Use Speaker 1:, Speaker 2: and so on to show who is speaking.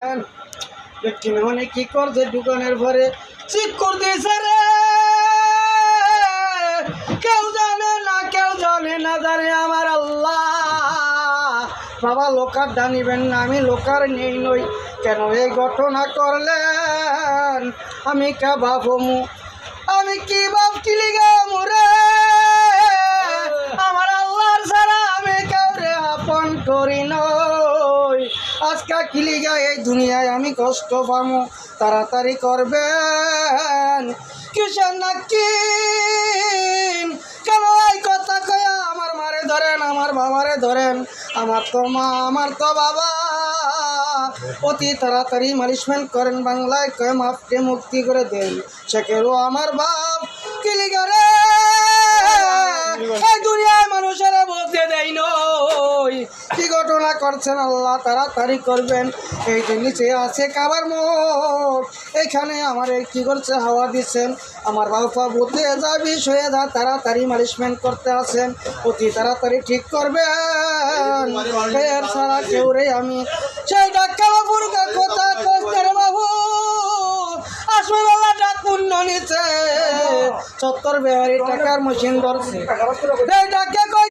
Speaker 1: ব্যক্তি মানে কি করছে দোকানের ঘরে ঠিক করতেছে রে, কেউ জানে না জানে আমার আল্লাহ। বাবা লোকার জানিবেন না, আমি লোকার নেই নই, কেন এই ঘটনা করলেন? আমি কে বাপ হমু, আমি কি বাপ কিলিগা মুরে, আমার আল্লাহর ছাড়া আমি কাউরে আপন করি নই। আজকে কিলিগা এই দুনিয়ায় আমি কষ্ট পামু, তাড়াতাড়ি করবেন কিসের নাকি কেন এই কথা কয়া আমার মারে ধরেন, আমার বাবারে ধরেন, আমার তো মা আমার তো বাবা। অতি তাড়াতাড়ি মালিশমেন্ট করেন, বাংলায় কয়ে মাপকে মুক্তি করে দেন। সেকেরও আমার বাপ কিলিগারে এই দুনিয়ায় মানুষের বলতে দেয় নই। কি ঘটনা করছেন আল্লাহ তাড়াতাড়ি করবেন। এই যে নিচে আছে কাবার মোড়, এইখানে আমার এই কি করছে হাওয়া দিচ্ছেন, আমার বাবা বুঝতে যাবি শুয়ে যা, তাড়াতাড়ি মালিশমেন্ট করতে আসেন, অতি তাড়াতাড়ি ঠিক করবেন। এর ছাড়া কেউ রে আমি সেই ডাক্তারবাবুর কথা কষ্টের বাবু আসমানওয়ালাটা পুণ্য নিচ্ছে, 70 বেহারি টাকার মেশিন ধরছে, এই ডাক্তার